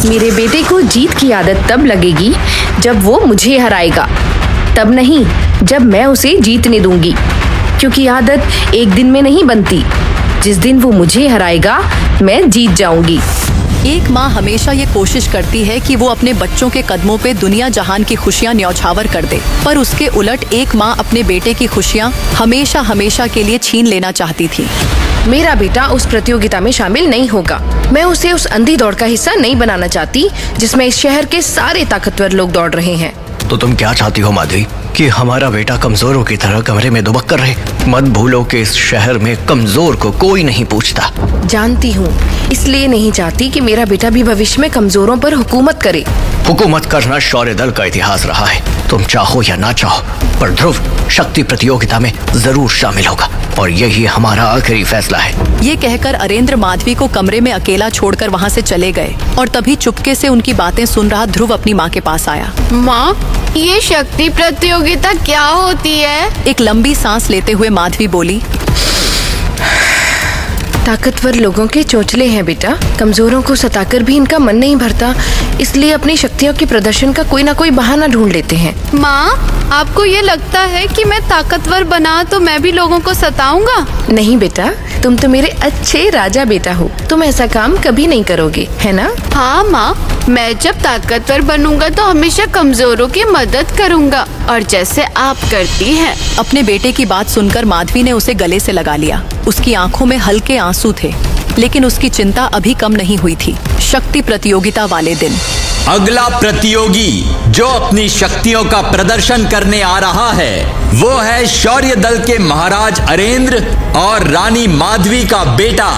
मेरे बेटे को जीत की आदत तब लगेगी जब वो मुझे हराएगा, तब नहीं जब मैं उसे जीतने दूंगी, क्योंकि आदत एक दिन में नहीं बनती। जिस दिन वो मुझे हराएगा मैं जीत जाऊंगी। एक माँ हमेशा ये कोशिश करती है कि वो अपने बच्चों के कदमों पे दुनिया जहान की खुशियाँ न्यौछावर कर दे, पर उसके उलट एक माँ अपने बेटे की खुशियाँ हमेशा हमेशा के लिए छीन लेना चाहती थी। मेरा बेटा उस प्रतियोगिता में शामिल नहीं होगा। मैं उसे उस अंधी दौड़ का हिस्सा नहीं बनाना चाहती जिसमें इस शहर के सारे ताकतवर लोग दौड़ रहे हैं। तो तुम क्या चाहती हो माधवी, कि हमारा बेटा कमजोरों की तरह कमरे में दुबक कर रहे? मत भूलो कि इस शहर में कमजोर को कोई नहीं पूछता। जानती हूँ, इसलिए नहीं चाहती कि मेरा बेटा भी भविष्य में कमजोरों पर हुकूमत करे। हुकूमत करना शौर्य दल का इतिहास रहा है। तुम चाहो या ना चाहो, पर ध्रुव शक्ति प्रतियोगिता में जरूर शामिल होगा, और यही हमारा आखिरी फैसला है। ये कहकर अरेंद्र माधवी को कमरे में अकेला छोड़कर वहाँ से चले गए, और तभी चुपके से उनकी बातें सुन रहा ध्रुव अपनी माँ के पास आया। माँ, ये शक्ति प्रतियोगिता क्या होती है? एक लंबी सांस लेते हुए माधवी बोली, ताकतवर लोगों के चोंचले हैं बेटा। कमजोरों को सताकर भी इनका मन नहीं भरता, इसलिए अपनी शक्तियों के प्रदर्शन का कोई ना कोई बहाना ढूंढ लेते हैं। माँ, आपको ये लगता है कि मैं ताकतवर बना तो मैं भी लोगों को सताऊंगा? नहीं बेटा, तुम तो मेरे अच्छे राजा बेटा हो, तुम ऐसा काम कभी नहीं करोगे, है ना? हाँ माँ, मैं जब ताकतवर बनूंगा तो हमेशा कमजोरों की मदद करूंगा, और जैसे आप करती हैं। अपने बेटे की बात सुनकर माधवी ने उसे गले से लगा लिया। उसकी आंखों में हल्के आंसू थे, लेकिन उसकी चिंता अभी कम नहीं हुई थी। शक्ति प्रतियोगिता वाले दिन अगला प्रतियोगी जो अपनी शक्तियों का प्रदर्शन करने आ रहा है वो है शौर्य दल के महाराज अरेंद्र और रानी माधवी का बेटा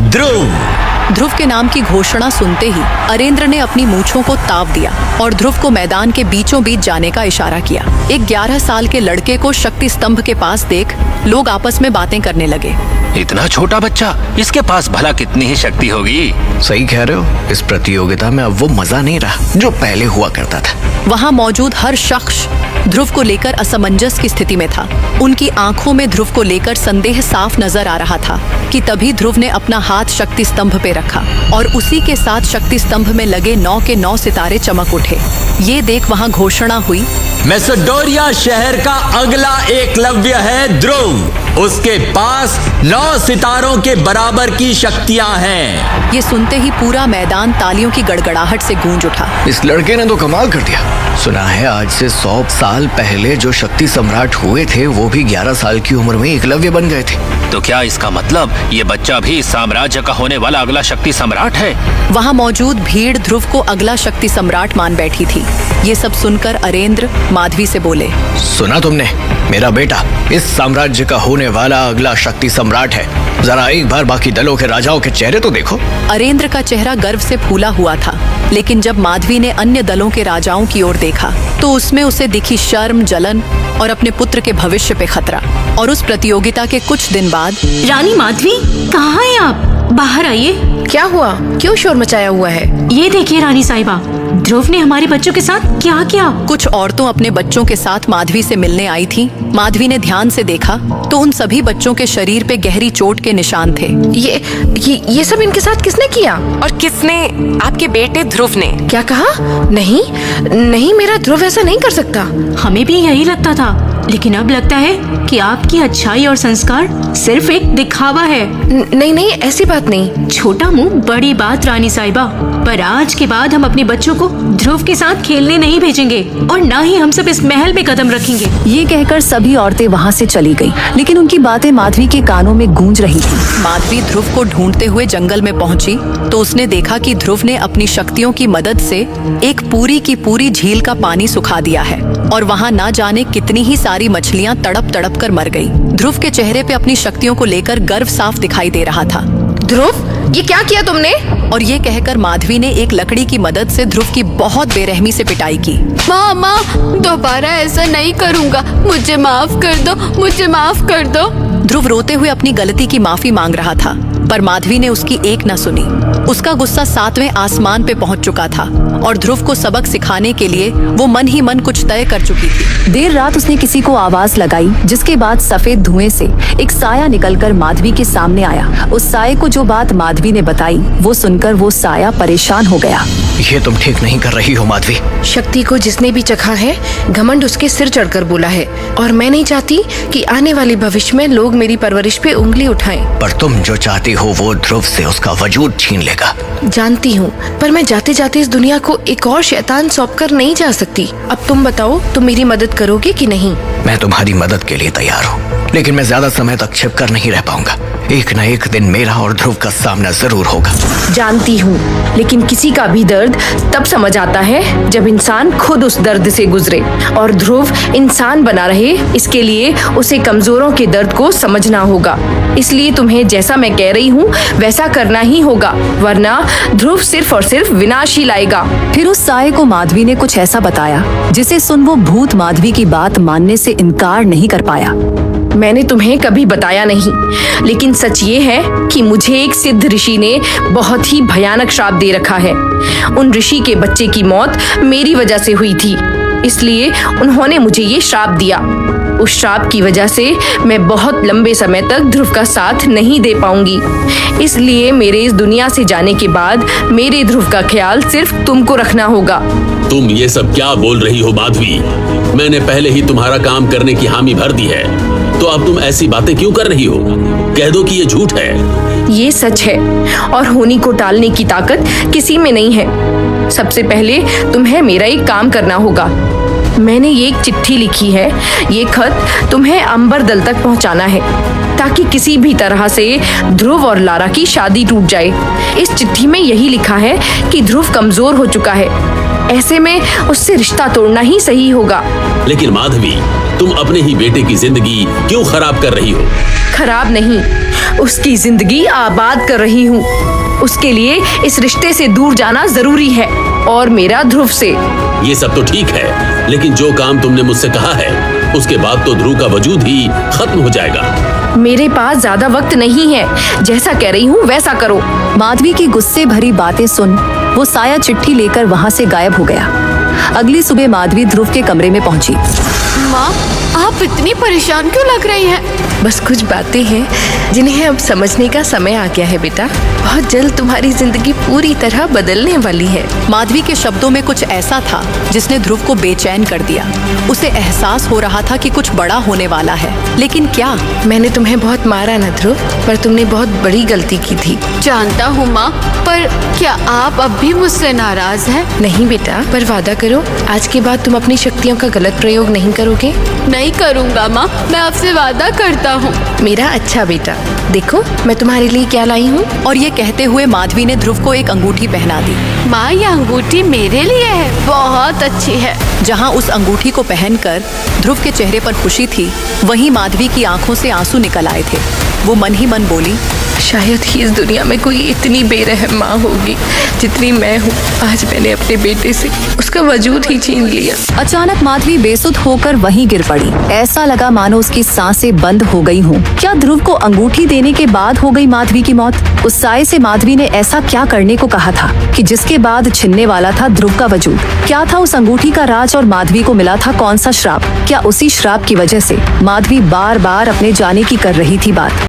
ध्रुव। ध्रुव के नाम की घोषणा सुनते ही अरेंद्र ने अपनी मूंछों को ताव दिया और ध्रुव को मैदान के बीचों बीच जाने का इशारा किया। एक 11 साल के लड़के को शक्ति स्तंभ के पास देख लोग आपस में बातें करने लगे। इतना छोटा बच्चा, इसके पास भला कितनी ही शक्ति होगी? सही कह रहे हो, इस प्रतियोगिता में अब वो मजा नहीं रहा जो पहले हुआ करता था। वहाँ मौजूद हर शख्स ध्रुव को लेकर असमंजस की स्थिति में था। उनकी आंखों में ध्रुव को लेकर संदेह साफ नजर आ रहा था कि तभी ध्रुव ने अपना हाथ शक्ति स्तंभ पे रखा और उसी के साथ शक्ति स्तंभ में लगे 9 के 9 सितारे चमक उठे। ये देख वहाँ घोषणा हुई, मैसेडोनिया शहर का अगला एकलव्य है ध्रुव। उसके पास 9 सितारों के बराबर की शक्तियां हैं। ये सुनते ही पूरा मैदान तालियों की गड़गड़ाहट से गूंज उठा। इस लड़के ने तो कमाल कर दिया। सुना है आज से 100 साल पहले जो शक्ति सम्राट हुए थे वो भी 11 साल की उम्र में एकलव्य बन गए थे। तो क्या इसका मतलब ये बच्चा भी इस साम्राज्य का होने वाला अगला शक्ति सम्राट है? वहाँ मौजूद भीड़ ध्रुव को अगला शक्ति सम्राट मान बैठी थी। ये सब सुनकर अरेंद्र माधवी से बोले, सुना तुमने, मेरा बेटा इस साम्राज्य का होने वाला अगला शक्ति सम्राट है। जरा एक बार बाकी दलों के राजाओं के चेहरे तो देखो। अरेंद्र का चेहरा गर्व से फूला हुआ था, लेकिन जब माधवी ने अन्य दलों के राजाओं की ओर देखा तो उसमें उसे दिखी शर्म, जलन और अपने पुत्र के भविष्य पे खतरा। और उस प्रतियोगिता के कुछ दिन बाद, रानी माधवी, कहाँ हैं आप? बाहर आइए। क्या हुआ? क्यों शोर मचाया हुआ है? ये देखिए रानी साहिबा, ध्रुव ने हमारे बच्चों के साथ क्या किया? कुछ औरतों अपने बच्चों के साथ माधवी से मिलने आई थी। माधवी ने ध्यान से देखा तो उन सभी बच्चों के शरीर पे गहरी चोट के निशान थे। ये सब इनके साथ किसने किया? और किसने? आपके बेटे ध्रुव ने। क्या कहा? नहीं, मेरा ध्रुव ऐसा नहीं कर सकता। हमें भी यही लगता था, लेकिन अब लगता है कि आपकी अच्छाई और संस्कार सिर्फ एक दिखावा है। नहीं, ऐसी बात नहीं। छोटा मुंह बड़ी बात रानी साहिबा, पर आज के बाद हम अपने बच्चों को ध्रुव के साथ खेलने नहीं भेजेंगे और न ही हम सब इस महल में कदम रखेंगे। ये कहकर सभी औरतें वहाँ से चली गईं, लेकिन उनकी बातें माधवी के कानों में गूंज रही थी। माधवी ध्रुव को ढूंढते हुए जंगल में पहुंची तो उसने देखा कि ध्रुव ने अपनी शक्तियों की मदद से एक पूरी की पूरी झील का पानी सुखा दिया है और वहाँ ना जाने कितनी ही सारी मछलियाँ तड़प तड़प कर मर गई। ध्रुव के चेहरे पे अपनी शक्तियों को लेकर गर्व साफ दिखाई दे रहा था। ध्रुव, ये क्या किया तुमने? और ये कहकर माधवी ने एक लकड़ी की मदद से ध्रुव की बहुत बेरहमी से पिटाई की। माँ, दोबारा ऐसा नहीं करूँगा, मुझे माफ कर दो, मुझे माफ कर दो। ध्रुव रोते हुए अपनी गलती की माफी मांग रहा था। पर माधवी ने उसकी एक न सुनी। उसका गुस्सा 7वें आसमान पे पहुंच चुका था और ध्रुव को सबक सिखाने के लिए वो मन ही मन कुछ तय कर चुकी थी। देर रात उसने किसी को आवाज लगाई, जिसके बाद सफेद धुएं से एक साया निकलकर माधवी के सामने आया। उस साये को जो बात माधवी ने बताई वो सुनकर वो साया परेशान हो गया। ये तुम ठीक नहीं कर रही हो माधवी। शक्ति को जिसने भी चखा है, घमंड उसके सिर चढ़कर बोला है, और मैं नहीं चाहती कि आने वाले भविष्य में लोग मेरी परवरिश पे उंगली उठाएं। पर तुम जो चाहती हो वो ध्रुव से उसका वजूद छीन लेगा। जानती हूँ, पर मैं जाते जाते इस दुनिया को एक और शैतान सौंपकर नहीं जा सकती। अब तुम बताओ, तुम मेरी मदद करोगे कि नहीं? मैं तुम्हारी मदद के लिए तैयार हूँ, लेकिन मैं ज्यादा समय तक छिप कर नहीं रह पाऊंगा। एक न एक दिन मेरा और ध्रुव का सामना जरूर होगा। जानती हूँ, लेकिन किसी का भी दर्द तब समझ आता है जब इंसान खुद उस दर्द से गुजरे। और ध्रुव इंसान बना रहे, इसके लिए उसे कमजोरों के दर्द को समझना होगा। इसलिए तुम्हें जैसा मैं कह रही हूँ वैसा करना ही होगा, वरना ध्रुव सिर्फ और सिर्फ विनाश ही लाएगा। फिर उस साये को माधवी ने कुछ ऐसा बताया जिसे सुन वो भूत माधवी की बात मानने से इनकार नहीं कर पाया। मैंने तुम्हें कभी बताया नहीं, लेकिन सच ये है कि मुझे एक सिद्ध ऋषि ने बहुत ही भयानक श्राप दे रखा है। उन ऋषि के बच्चे की मौत मेरी वजह से हुई थी, इसलिए उन्होंने मुझे ये श्राप दिया। उस श्राप की वजह से मैं बहुत लंबे समय तक ध्रुव का साथ नहीं दे पाऊंगी। इसलिए मेरे इस दुनिया से जाने के बाद मेरे ध्रुव का ख्याल सिर्फ तुमको रखना होगा। तुम ये सब क्या बोल रही हो माधवी? मैंने पहले ही तुम्हारा काम करने की हामी भर दी है, तो अब तुम ऐसी बातें क्यों कर रही हो? कह दो कि ये झूठ है। ये सच है, और होनी को टालने की ताकत किसी में नहीं है। सबसे पहले तुम्हें मेरा एक काम करना होगा। मैंने ये एक चिट्ठी लिखी है, ये खत तुम्हें अंबर दल तक पहुंचाना है, ताकि किसी भी तरह से ध्रुव और लारा की शादी टूट जाए। इस चिट्ठी में यही लिखा है कि ध्रुव कमजोर हो चुका है, ऐसे में उससे रिश्ता तोड़ना ही सही होगा। लेकिन माधवी, तुम अपने ही बेटे की जिंदगी क्यों खराब कर रही हो? खराब नहीं, उसकी जिंदगी आबाद कर रही हूँ। उसके लिए इस रिश्ते से दूर जाना जरूरी है, और मेरा ध्रुव से। ये सब तो ठीक है, लेकिन जो काम तुमने मुझसे कहा है उसके बाद तो ध्रुव का वजूद ही खत्म हो जाएगा। मेरे पास ज्यादा वक्त नहीं है, जैसा कह रही हूँ वैसा करो। माधवी की गुस्से भरी बातें सुन वो साया चिट्ठी लेकर वहाँ से गायब हो गया। अगली सुबह माधवी ध्रुव के कमरे में पहुंची। माँ, आप इतनी परेशान क्यों लग रही हैं? बस कुछ बातें हैं जिन्हें अब समझने का समय आ गया है बेटा। बहुत जल्द तुम्हारी जिंदगी पूरी तरह बदलने वाली है। माधवी के शब्दों में कुछ ऐसा था जिसने ध्रुव को बेचैन कर दिया। उसे एहसास हो रहा था कि कुछ बड़ा होने वाला है, लेकिन क्या? मैंने तुम्हें बहुत मारा ना ध्रुव, पर तुमने बहुत बड़ी गलती की थी। जानता हूँ माँ, पर क्या आप अब भी मुझसे नाराज हैं? नहीं बेटा, पर वादा करो आज के बाद तुम अपनी शक्तियों का गलत प्रयोग नहीं करोगे। नहीं करूँगा माँ, मैं आपसे वादा करता हूँ। मेरा अच्छा बेटा, देखो मैं तुम्हारे लिए क्या लाई हूँ। और ये कहते हुए माधवी ने ध्रुव को एक अंगूठी पहना दी। माँ, ये अंगूठी मेरे लिए है, बहुत अच्छी है। जहाँ उस अंगूठी को पहनकर ध्रुव के चेहरे पर खुशी थी, वहीं माधवी की आंखों से आंसू निकल आए थे। वो मन ही मन बोली, शायद ही इस दुनिया में कोई इतनी बेरहम माँ होगी जितनी मैं हूँ। आज मैंने अपने बेटे से उसका वजूद ही छीन लिया। अचानक माधवी बेसुध होकर वहीं गिर पड़ी। ऐसा लगा मानो उसकी सांसें बंद हो गई हों। क्या ध्रुव को अंगूठी देने के बाद हो गई माधवी की मौत? उस साये से माधवी ने ऐसा क्या करने को कहा था कि जिसके बाद छिनने वाला था ध्रुव का वजूद? क्या था उस अंगूठी का राज और माधवी को मिला था कौन सा श्राप? क्या उसी श्राप की वजह से माधवी बार बार अपने जाने की कर रही थी बात?